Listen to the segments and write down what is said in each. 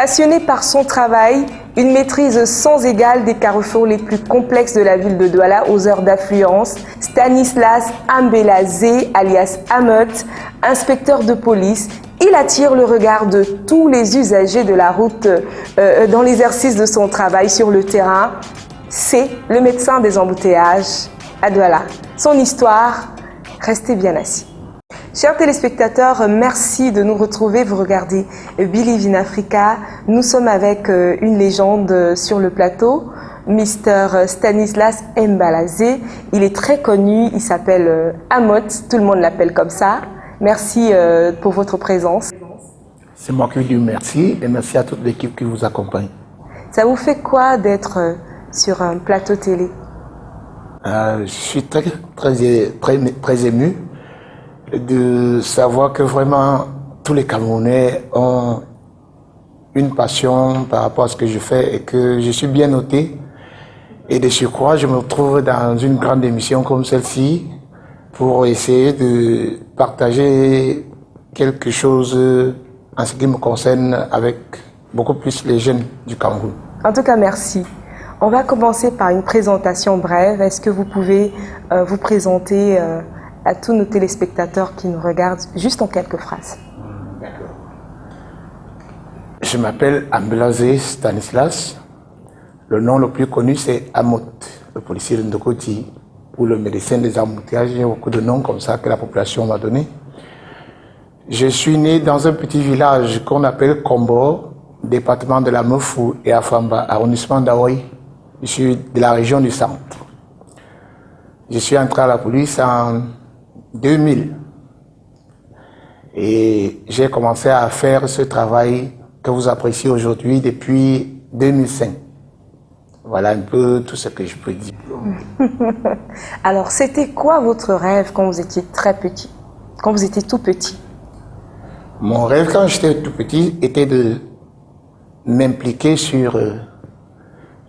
Passionné par son travail, une maîtrise sans égale des carrefours les plus complexes de la ville de Douala aux heures d'affluence, Stanislas Ambelazé, alias Amot, inspecteur de police, il attire le regard de tous les usagers de la route dans l'exercice de son travail sur le terrain. C'est le médecin des embouteillages à Douala. Son histoire, restez bien assis. Chers téléspectateurs, merci de nous retrouver. Vous regardez Believe in Africa. Nous sommes avec une légende sur le plateau, Mr Stanislas Ambelazé. Il est très connu, il s'appelle Amot, tout le monde l'appelle comme ça. Merci pour votre présence. C'est moi qui vous dis merci et merci à toute l'équipe qui vous accompagne. Ça vous fait quoi d'être sur un plateau télé? Je suis très ému de savoir que vraiment tous les Camerounais ont une passion par rapport à ce que je fais et que je suis bien noté. Et de surcroît, je me retrouve dans une grande émission comme celle-ci pour essayer de partager quelque chose en ce qui me concerne avec beaucoup plus les jeunes du Cameroun. En tout cas, merci. On va commencer par une présentation brève. Est-ce que vous pouvez vous présenter à tous nos téléspectateurs qui nous regardent, juste en quelques phrases? D'accord. Je m'appelle Ambelazé Stanislas. Le nom le plus connu, c'est Amot, le policier de Ndokoti, ou le médecin des embouteillages. J'ai beaucoup de noms comme ça que la population m'a donné. Je suis né dans un petit village qu'on appelle Kombo, département de la Mefou et Afamba, arrondissement d'Aoui. Je suis de la région du centre. Je suis entré à la police en 2000 et j'ai commencé à faire ce travail que vous appréciez aujourd'hui depuis 2005. Voilà un peu tout ce que je peux dire. Alors, c'était quoi votre rêve quand vous étiez très petit, quand vous étiez tout petit? Mon rêve quand j'étais tout petit était de m'impliquer sur,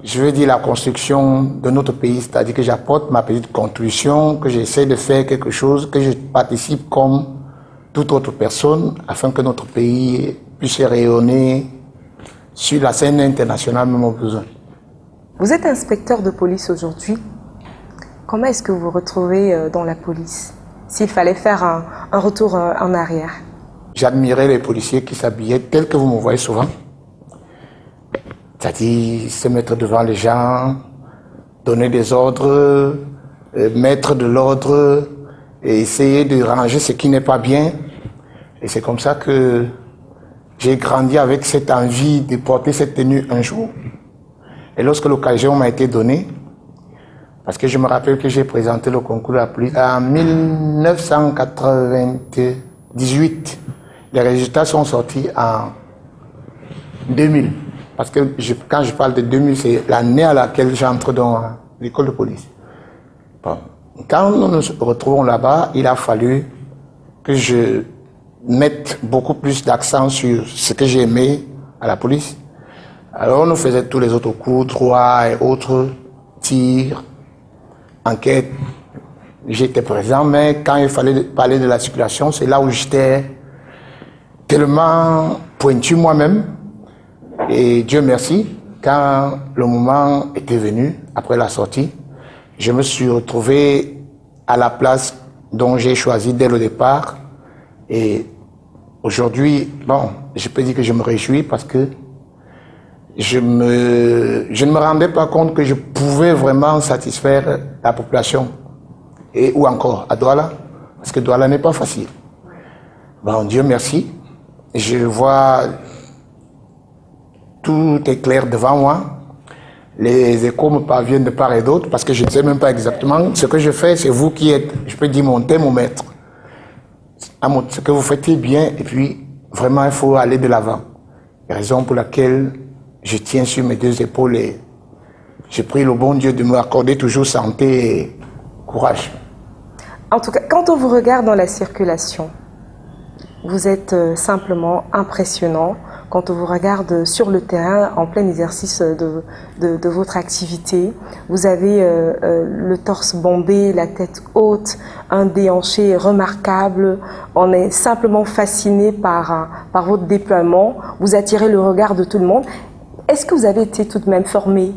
je veux dire, la construction de notre pays, c'est-à-dire que j'apporte ma petite contribution, que j'essaie de faire quelque chose, que je participe comme toute autre personne, afin que notre pays puisse rayonner sur la scène internationale, même au besoin. Vous êtes inspecteur de police aujourd'hui. Comment est-ce que vous vous retrouvez dans la police, s'il fallait faire un retour en arrière? J'admirais les policiers qui s'habillaient tels que vous me voyez souvent. C'est-à-dire se mettre devant les gens, donner des ordres, mettre de l'ordre, et essayer de ranger ce qui n'est pas bien. Et c'est comme ça que j'ai grandi avec cette envie de porter cette tenue un jour. Et lorsque l'occasion m'a été donnée, parce que je me rappelle que j'ai présenté le concours de la police en 1998. Les résultats sont sortis en 2000. Parce que quand je parle de 2000, c'est l'année à laquelle j'entre dans l'école de police. Bon. Quand nous nous retrouvons là-bas, il a fallu que je mette beaucoup plus d'accent sur ce que j'aimais à la police. Alors on nous faisait tous les autres cours, droit et autres, tirs, enquêtes. J'étais présent, mais quand il fallait parler de la circulation, c'est là où j'étais tellement pointu moi-même. Et Dieu merci, quand le moment était venu, après la sortie, je me suis retrouvé à la place dont j'ai choisi dès le départ. Et aujourd'hui, bon, je peux dire que je me réjouis parce que je ne me rendais pas compte que je pouvais vraiment satisfaire la population. Ou encore à Douala, parce que Douala n'est pas facile. Bon, Dieu merci, je vois tout est clair devant moi. Les échos me parviennent de part et d'autre parce que je ne sais même pas exactement ce que je fais. C'est vous qui êtes, je peux dire, mon thermomètre. Ce que vous faites est bien et puis vraiment il faut aller de l'avant. Raison pour laquelle je tiens sur mes deux épaules et je prie le bon Dieu de me accorder toujours santé et courage. En tout cas, quand on vous regarde dans la circulation, vous êtes simplement impressionnant. quand on vous regarde sur le terrain en plein exercice de votre activité. Vous avez le torse bombé, la tête haute, un déhanché remarquable. On est simplement fasciné par votre déploiement. Vous attirez le regard de tout le monde. Est-ce que vous avez été tout de même formé?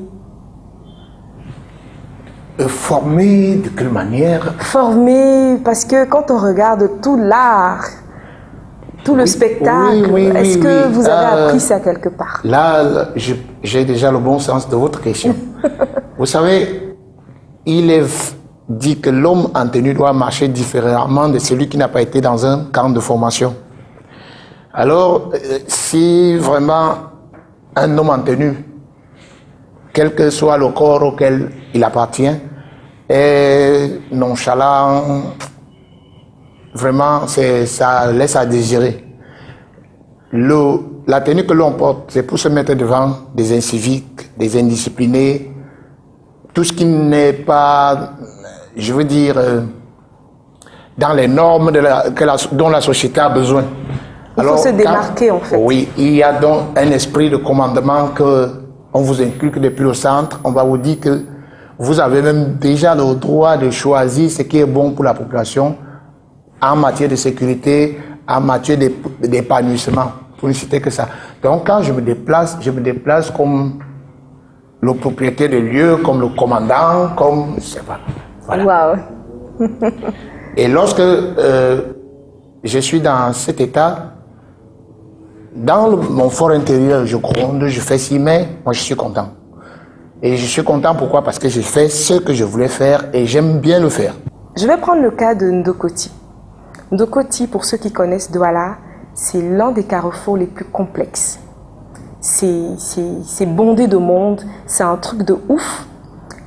Formé de quelle manière? Formé parce que quand on regarde tout l'art, tout le spectacle, est-ce que vous avez appris ça quelque part? Là, j'ai déjà le bon sens de votre question. Vous savez, il est dit que l'homme en tenue doit marcher différemment de celui qui n'a pas été dans un camp de formation. Alors, si vraiment un homme en tenue, quel que soit le corps auquel il appartient, est nonchalant, vraiment, ça laisse à désirer. La tenue que l'on porte, c'est pour se mettre devant des inciviques, des indisciplinés, tout ce qui n'est pas, je veux dire, dans les normes dont la société a besoin. Il faut se démarquer, en fait. Oui, il y a donc un esprit de commandement qu'on vous inculque depuis le centre. On va vous dire que vous avez même déjà le droit de choisir ce qui est bon pour la population en matière de sécurité, en matière d'épanouissement, pour ne citer que ça. Donc quand je me déplace comme le propriétaire de lieu, comme le commandant, comme, je sais pas. Voilà. Wow. Et lorsque je suis dans cet état, dans mon fort intérieur, je gronde, je fais si, mais moi je suis content. Et je suis content pourquoi? Parce que j'ai fait ce que je voulais faire et j'aime bien le faire. Je vais prendre le cas de Ndokoti. Ndokoti, pour ceux qui connaissent Douala, c'est l'un des carrefours les plus complexes. C'est bondé de monde, c'est un truc de ouf.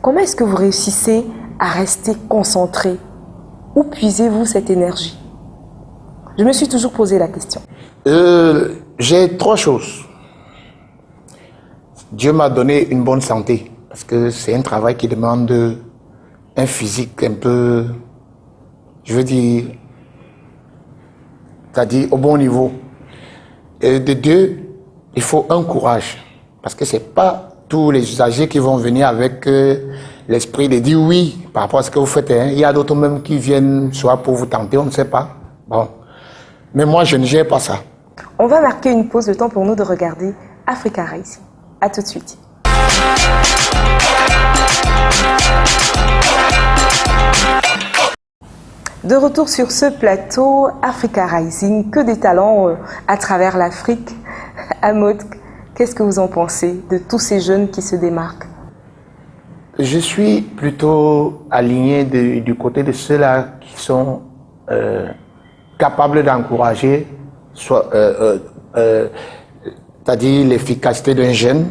Comment est-ce que vous réussissez à rester concentré? Où puisez-vous cette énergie? Je me suis toujours posé la question. J'ai trois choses. Dieu m'a donné une bonne santé, parce que c'est un travail qui demande un physique un peu, je veux dire, c'est-à-dire au bon niveau. Et de deux, il faut un courage, parce que c'est pas tous les usagers qui vont venir avec l'esprit de dire oui par rapport à ce que vous faites. Hein. Il y a d'autres même qui viennent soit pour vous tenter, on ne sait pas. Bon. Mais moi, je ne gère pas ça. On va marquer une pause, le temps pour nous de regarder Africa Rising. À tout de suite. De retour sur ce plateau, Africa Rising, que des talents à travers l'Afrique. Ahmad, qu'est-ce que vous en pensez de tous ces jeunes qui se démarquent? Je suis plutôt aligné du côté de ceux-là qui sont capables d'encourager, c'est-à-dire l'efficacité d'un jeune,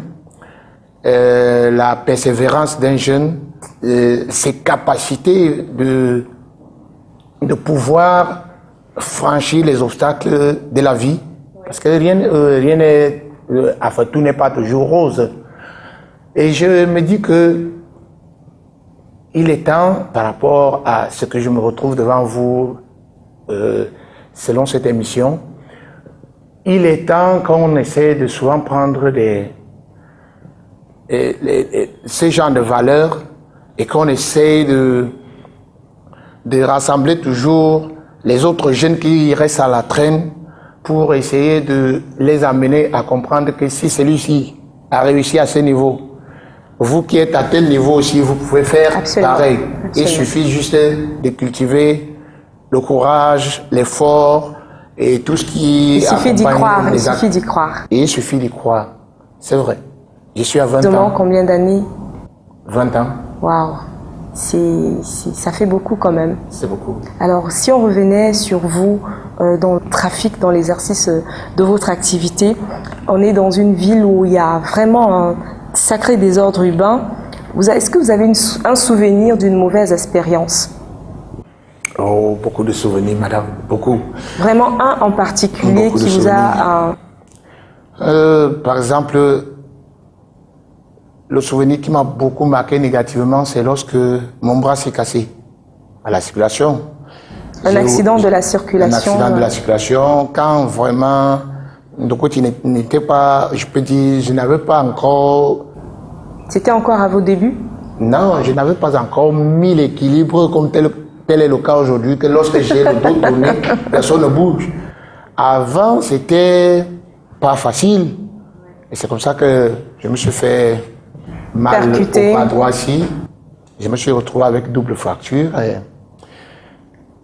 la persévérance d'un jeune, ses capacités de pouvoir franchir les obstacles de la vie. Parce que rien n'est, enfin, tout n'est pas toujours rose. Et je me dis que il est temps, par rapport à ce que je me retrouve devant vous, selon cette émission, il est temps qu'on essaie de souvent prendre ces genres de valeurs et qu'on essaie de rassembler toujours les autres jeunes qui restent à la traîne pour essayer de les amener à comprendre que si celui-ci a réussi à ce niveau, vous qui êtes à tel niveau aussi, vous pouvez faire pareil. Absolument. Il suffit juste de cultiver le courage, l'effort et tout ce qui... Il suffit d'y croire, il suffit d'y croire. Et il suffit d'y croire, c'est vrai. Je suis à 20 ans. Demande combien d'années? 20 ans. Waouh, ça fait beaucoup quand même. C'est beaucoup. Alors, si on revenait sur vous, dans le trafic, dans l'exercice de votre activité, on est dans une ville où il y a vraiment un sacré désordre urbain. Est-ce que vous avez un souvenir d'une mauvaise expérience? Oh, beaucoup de souvenirs, madame, beaucoup. Vraiment un en particulier qui vous a... Par exemple, le souvenir qui m'a beaucoup marqué négativement, c'est lorsque mon bras s'est cassé à la circulation. Un accident de la circulation. Un accident de la circulation, quand vraiment Ndokoti n'était pas, je peux dire, je n'avais pas encore... C'était encore à vos débuts? Non, je n'avais pas encore mis l'équilibre comme tel est le cas aujourd'hui, que lorsque j'ai le dos tourné, personne ne bouge. Avant, c'était pas facile. Et c'est comme ça que je me suis fait mal percuté. au bras droit ici. Je me suis retrouvé avec double fracture. Et...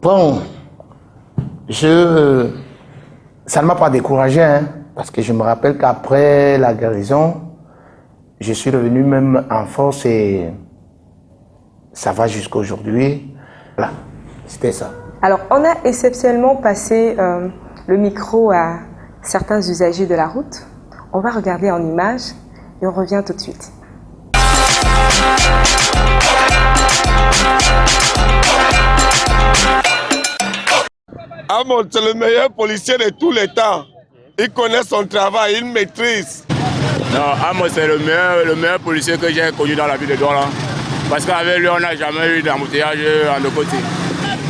Bon, ça ne m'a pas découragé, hein, parce que je me rappelle qu'après la guérison, je suis revenu même en force et ça va jusqu'à aujourd'hui. Voilà, c'était ça. Alors, on a exceptionnellement passé le micro à certains usagers de la route. On va regarder en images et on revient tout de suite. Amon, c'est le meilleur policier de tous les temps. Il connaît son travail, il maîtrise. Non, Amon, c'est le meilleur policier que j'ai connu dans la ville de Douala. Parce qu'avec lui, on n'a jamais eu d'embouteillage en deux côtés.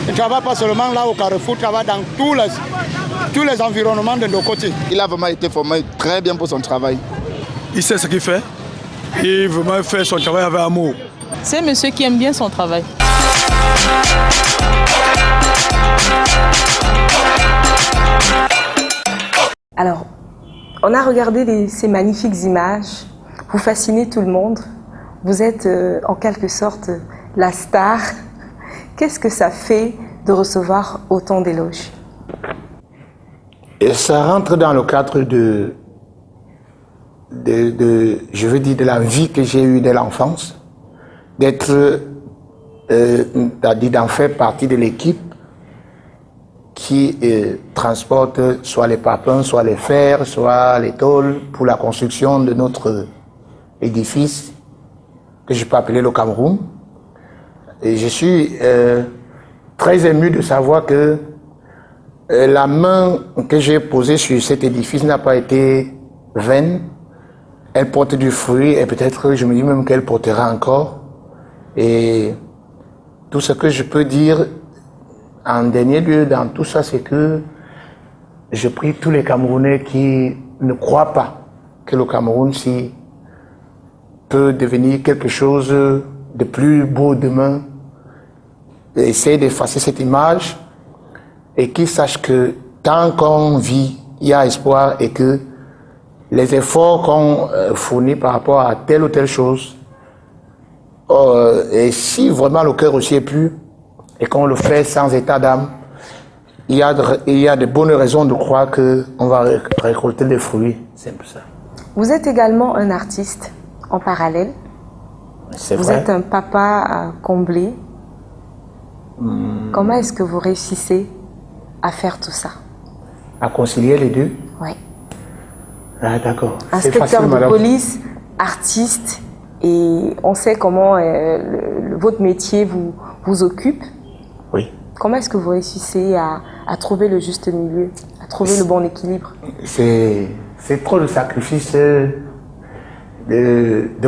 Il ne travaille pas seulement là au Carrefour, il travaille dans tous les environnements de nos côtés. Il a vraiment été formé très bien pour son travail. Il sait ce qu'il fait. Il vraiment fait son travail avec amour. C'est un monsieur qui aime bien son travail. Alors, on a regardé ces magnifiques images. Vous fascinez tout le monde. Vous êtes en quelque sorte la star. Qu'est-ce que ça fait de recevoir autant d'éloges? Et ça rentre dans le cadre je veux dire, de la vie que j'ai eue dès l'enfance, d'en faire partie de l'équipe qui transporte soit les papins, soit les fers, soit les tôles pour la construction de notre édifice que je peux appeler le Cameroun. Et je suis très ému de savoir que la main que j'ai posée sur cet édifice n'a pas été vaine. Elle porte du fruit et peut-être, je me dis même qu'elle portera encore. Et tout ce que je peux dire en dernier lieu dans tout ça, c'est que je prie tous les Camerounais qui ne croient pas que le Cameroun peut devenir quelque chose de plus beau demain, essayer d'effacer cette image et qu'ils sachent que tant qu'on vit, il y a espoir et que les efforts qu'on fournit par rapport à telle ou telle chose, et si vraiment le cœur aussi est pur et qu'on le fait sans état d'âme, il y a de bonnes raisons de croire qu'on va récolter des fruits. C'est un peu ça. Vous êtes également un artiste en parallèle. C'est vous vrai. êtes un papa comblé. Comment est-ce que vous réussissez à faire tout ça? À concilier les deux? Oui. Ah, d'accord. Inspecteur de police, artiste, et on sait comment votre métier vous occupe. Oui. Comment est-ce que vous réussissez à trouver le juste milieu, à trouver le bon équilibre? C'est trop de sacrifice de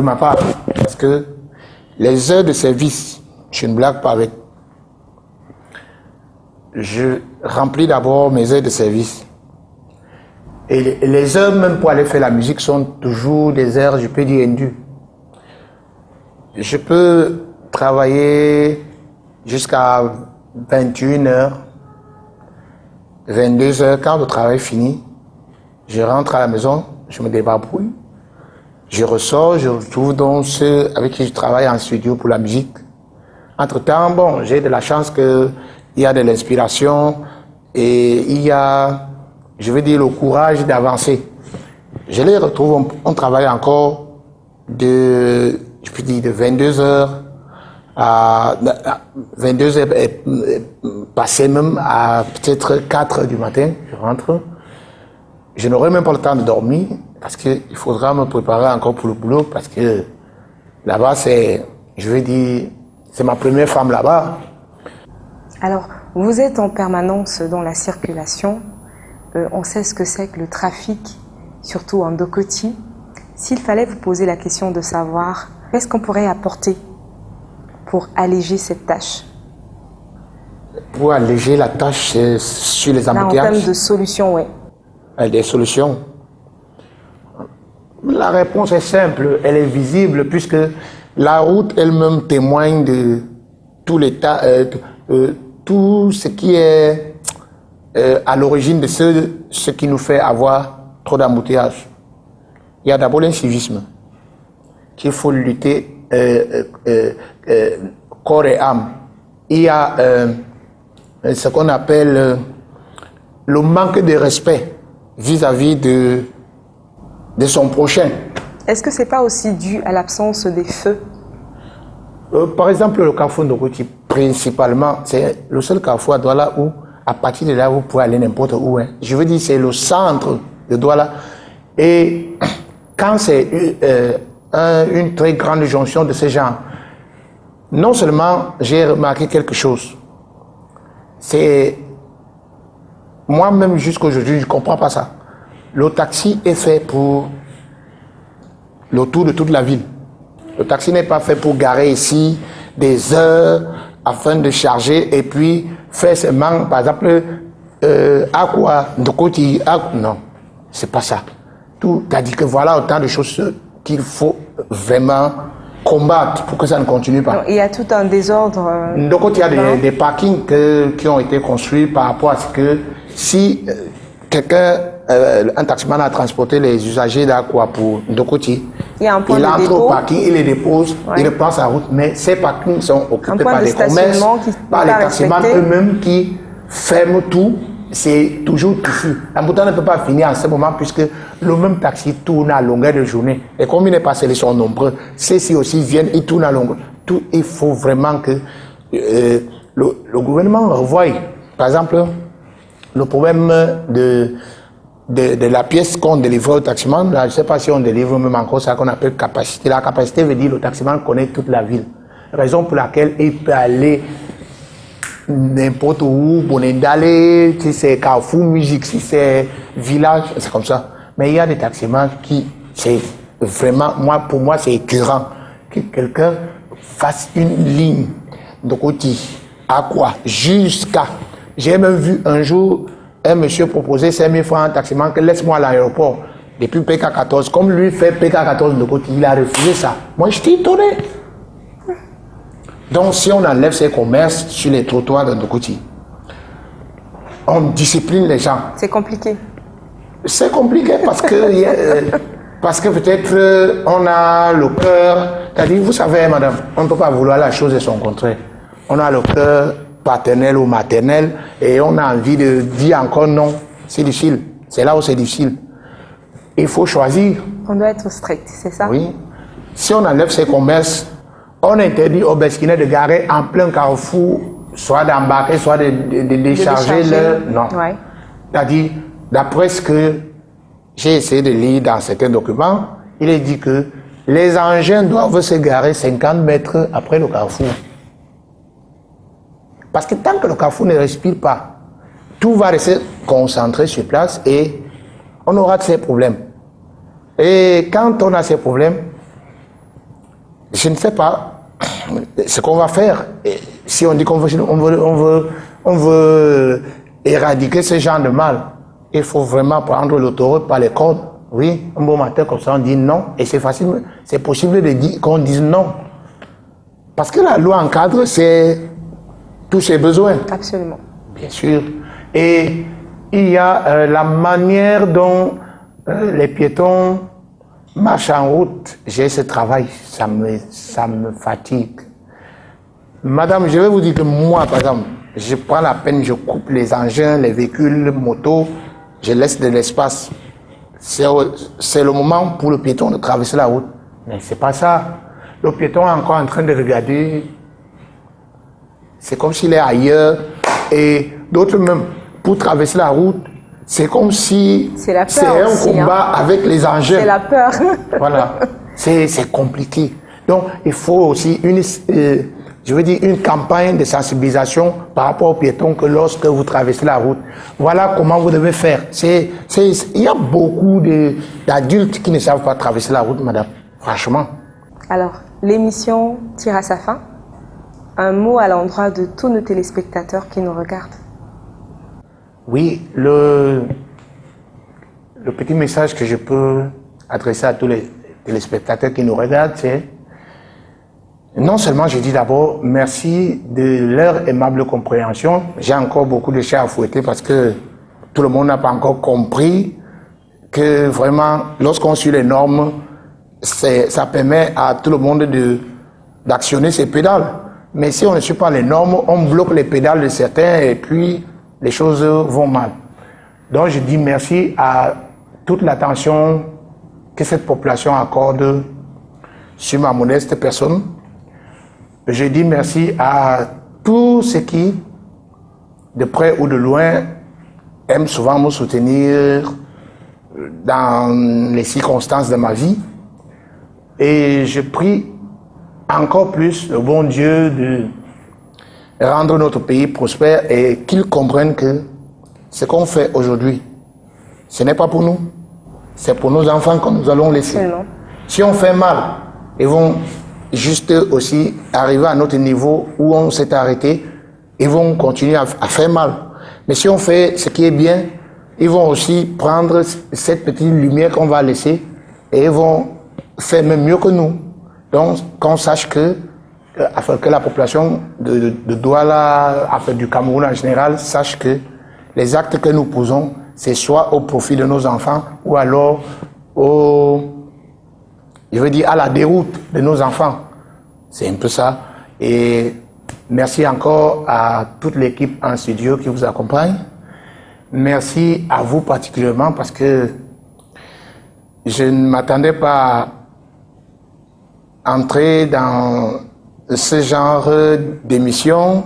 ma part. Parce que les heures de service, je ne blague pas avec. Je remplis d'abord mes heures de service. Et les heures même pour aller faire la musique sont toujours des heures, je peux dire, indues. Je peux travailler jusqu'à 21h, 22h. Quand le travail finit, je rentre à la maison, je me débarbouille. Je ressors, je retrouve donc ceux avec qui je travaille en studio pour la musique. Entre-temps, bon, j'ai de la chance qu'il y a de l'inspiration et il y a, je veux dire, le courage d'avancer. Je les retrouve, on travaille encore de 22h à 22h passé même à peut-être 4h du matin, je rentre. Je n'aurai même pas le temps de dormir parce qu'il faudra me préparer encore pour le boulot parce que là-bas, c'est ma première femme là-bas. Alors, vous êtes en permanence dans la circulation. On sait ce que c'est que le trafic, surtout en Dokoti. S'il fallait vous poser la question de savoir qu'est-ce qu'on pourrait apporter pour alléger cette tâche? Pour alléger la tâche sur les Là, en embouteillages. termes de solutions, oui. des solutions. La réponse est simple, elle est visible, puisque la route elle-même témoigne de tout l'état, tout ce qui est à l'origine de ce qui nous fait avoir trop d'embouteillages. Il y a d'abord l'incivisme, qu'il faut lutter corps et âme. Il y a ce qu'on appelle le manque de respect vis-à-vis de son prochain. Est-ce que ce n'est pas aussi dû à l'absence des feux? Par exemple, le carrefour Ndokoti, principalement, c'est le seul carrefour à Douala où, à partir de là, vous pouvez aller n'importe où. Hein. Je veux dire, c'est le centre de Douala. Et quand c'est une très grande jonction de ce genre, non seulement j'ai remarqué quelque chose, c'est moi-même jusqu'à aujourd'hui, je ne comprends pas ça. Le taxi est fait pour le tour de toute la ville. Le taxi n'est pas fait pour garer ici des heures afin de charger et puis faire seulement, par exemple, Aqua, Ndokoti, non, c'est pas ça. Tout a dit que voilà autant de choses qu'il faut vraiment combattre pour que ça ne continue pas. Non, il y a tout un désordre. Ndokoti, il y a des parkings qui ont été construits par rapport à ce que si un taximan a transporté les usagers d'Aqua pour Ndokoti, il entre au parking, il les dépose, il reprend sa route, mais ces parkings sont occupés par les commerces, par les taximans eux-mêmes qui ferment tout. C'est toujours touffu. L'embouteillage ne peut pas finir en ce moment puisque le même taxi tourne à longueur de journée. Et comme il n'est pas scellé, ils sont nombreux. Ceux-ci aussi viennent, ils tournent à longueur. Tout, il faut vraiment que le gouvernement revoie. Par exemple, le problème de la pièce qu'on délivre au taximan, je ne sais pas si on délivre même encore ça qu'on appelle capacité. La capacité veut dire que le taximan connaît toute la ville. Raison pour laquelle il peut aller n'importe où, Bonendale, si c'est Carrefour Musique, si c'est Village, c'est comme ça. Mais il y a des taximans qui, c'est vraiment, pour moi, c'est écœurant que quelqu'un fasse une ligne de côté, à quoi, jusqu'à. J'ai même vu un jour un monsieur proposer 5 000 francs à un taximan que laisse-moi à l'aéroport depuis PK14. Comme lui fait PK14 de côté, il a refusé ça. Moi, je suis étonné. Donc, si on enlève ces commerces sur les trottoirs de Ndokoti, on discipline les gens. C'est compliqué. C'est compliqué parce que peut-être on a le cœur. C'est-à-dire, vous savez, madame, on ne peut pas vouloir la chose et son contraire. On a le cœur paternel ou maternel et on a envie de dire encore non. C'est difficile. C'est là où c'est difficile. Il faut choisir. On doit être strict, c'est ça? Oui. Si on enlève ces commerces, on interdit aux Besquinais de garer en plein carrefour, soit d'embarquer, soit de décharger leur... Non. Ouais. C'est-à-dire, d'après ce que j'ai essayé de lire dans certains documents, il est dit que les engins doivent se garer 50 mètres après le carrefour. Parce que tant que le carrefour ne respire pas, tout va rester concentré sur place et on aura de ces problèmes. Et quand on a ces problèmes, je ne sais pas ce qu'on va faire. Et si on dit qu'on veut éradiquer ce genre de mal, il faut vraiment prendre l'autoroute par les cordes. Oui, un bon matin comme ça, on dit non. Et c'est facile, c'est possible de dire qu'on dise non. Parce que la loi encadre tous ses besoins. Absolument. Bien sûr. Et il y a la manière dont les piétons marche en route, j'ai ce travail, ça me fatigue. Madame, je vais vous dire que moi, par exemple, je prends la peine, je coupe les engins, les véhicules, les motos, je laisse de l'espace. C'est le moment pour le piéton de traverser la route. Mais c'est pas ça. Le piéton est encore en train de regarder. C'est comme s'il est ailleurs. Et d'autres même, pour traverser la route, c'est comme si c'est un combat avec les engins. C'est la peur. Voilà. C'est compliqué. Donc, il faut aussi une campagne de sensibilisation par rapport aux piétons que lorsque vous traversez la route. Voilà comment vous devez faire. Il y a beaucoup d'adultes qui ne savent pas traverser la route, madame. Franchement. Alors, l'émission tire à sa fin. Un mot à l'endroit de tous nos téléspectateurs qui nous regardent. Oui, le petit message que je peux adresser à tous les téléspectateurs qui nous regardent, c'est non seulement je dis d'abord merci de leur aimable compréhension. J'ai encore beaucoup de chats à fouetter parce que tout le monde n'a pas encore compris que vraiment, lorsqu'on suit les normes, ça permet à tout le monde d'actionner ses pédales. Mais si on ne suit pas les normes, on bloque les pédales de certains et puis les choses vont mal. Donc je dis merci à toute l'attention que cette population accorde sur ma modeste personne. Je dis merci à tous ceux qui, de près ou de loin, aiment souvent me soutenir dans les circonstances de ma vie. Et je prie encore plus le bon Dieu de rendre notre pays prospère et qu'il comprenne que ce qu'on fait aujourd'hui, ce n'est pas pour nous, c'est pour nos enfants que nous allons laisser. Si on fait mal, ils vont juste aussi arriver à notre niveau où on s'est arrêté, ils vont continuer à faire mal. Mais si on fait ce qui est bien, ils vont aussi prendre cette petite lumière qu'on va laisser et ils vont faire même mieux que nous. Donc, qu'on sache afin que la population de Douala, afin du Cameroun en général, sache que les actes que nous posons, c'est soit au profit de nos enfants ou alors à la déroute de nos enfants. C'est un peu ça. Et merci encore à toute l'équipe en studio qui vous accompagne. Merci à vous particulièrement parce que je ne m'attendais pas à entrer dans ce genre d'émission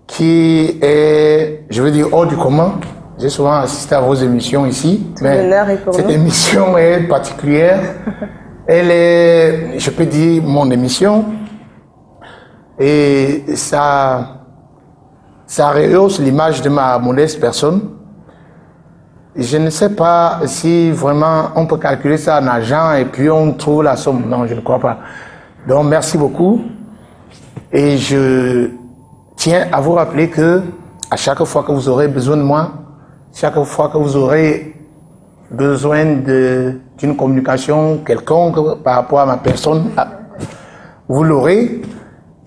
qui est, je veux dire, hors du commun. J'ai souvent assisté à vos émissions ici, mais cette émission est particulière. Elle est, je peux dire, mon émission. Et ça rehausse l'image de ma modeste personne. Je ne sais pas si vraiment on peut calculer ça en argent et puis on trouve la somme. Non, je ne crois pas. Donc, merci beaucoup. Et je tiens à vous rappeler que à chaque fois que vous aurez besoin de moi, chaque fois que vous aurez besoin d'une communication quelconque par rapport à ma personne, vous l'aurez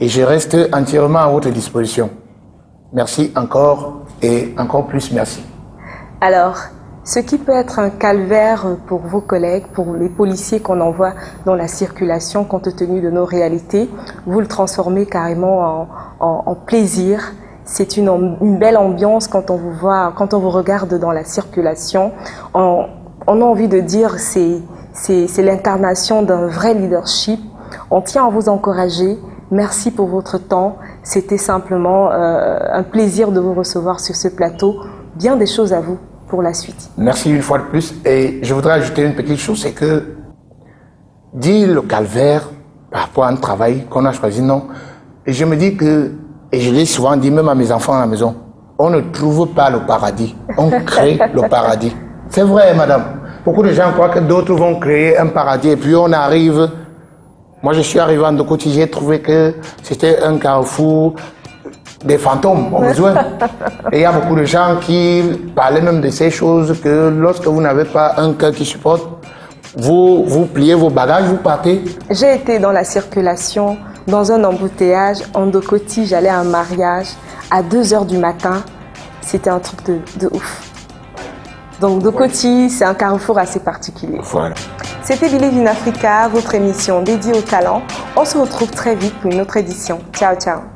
et je reste entièrement à votre disposition. Merci encore et encore plus merci. Alors, ce qui peut être un calvaire pour vos collègues, pour les policiers qu'on envoie dans la circulation compte tenu de nos réalités, vous le transformez carrément en plaisir. C'est une belle ambiance quand on vous voit, quand on vous regarde dans la circulation. On a envie de dire c'est l'incarnation d'un vrai leadership. On tient à vous encourager. Merci pour votre temps. C'était simplement un plaisir de vous recevoir sur ce plateau. Bien des choses à vous pour la suite. Merci une fois de plus. Et je voudrais ajouter une petite chose, c'est que dire le calvaire par rapport à un travail qu'on a choisi, non. Et je me dis que, et je l'ai souvent dit même à mes enfants à la maison, on ne trouve pas le paradis, on crée le paradis. C'est vrai, madame. Beaucoup de gens croient que d'autres vont créer un paradis et puis on arrive. Moi, je suis arrivé en Ndokoti, j'ai trouvé que c'était un carrefour des fantômes, au besoin. Et il y a beaucoup de gens qui parlaient même de ces choses que lorsque vous n'avez pas un cœur qui supporte, vous pliez vos bagages, vous partez. J'ai été dans la circulation, dans un embouteillage, en Ndokoti, j'allais à un mariage à 2h du matin. C'était un truc de ouf. Donc Ndokoti, c'est un carrefour assez particulier. Voilà. C'était Believe in Africa, votre émission dédiée au talent. On se retrouve très vite pour une autre édition. Ciao, ciao.